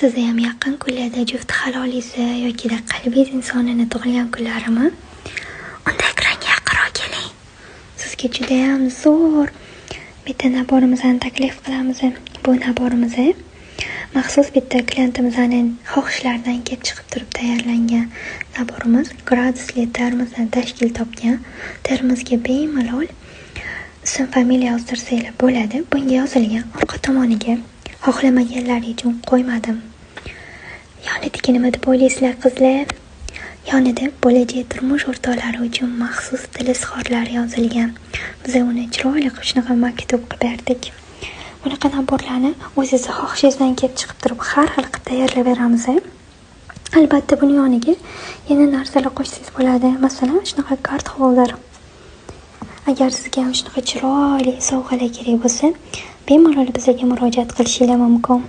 Sizni ham yaqin kunlarda juft halolingizni yoki qalbingiz insonini tug'ilgan kunlarimi? Unda ekranga yaqinroq keling. Sizga juda ham zo'r bitta naborimizni taklif qilamiz. Bu naborimiz maxsus bitta klientimizning xohishlaridan kelib chiqib turib tayyorlangan naborimiz. Gradusli termosdan tashkil topgan. Termosga bemalol ism familiya yozdirsanglar bo'ladi. Bunga yozilgan orqa tomoniga xohlamaganlar uchun qo'ymadim. Yonidagi nima deb o'ylaysizlar qizlar? Yonida bo'lajak turmush o'rtoqlari uchun maxsus til izhorlar yozilgan. Biz uni chiroyli qilib shunaqa maktub qilib berdik. Bunaqa naborlarni o'zingizni xohishingizdan kelib chiqib turib har xil qilib tayyorlab beramiz. Albatta buni yoniga yana narsalar qo'shsangiz bo'ladi. Masalan, shunaqa kart holder. Agar sizga ham shunaqa chiroyli sovg'alar kerak bo'lsa, bemalol bizga murojaat qilishingiz mumkin.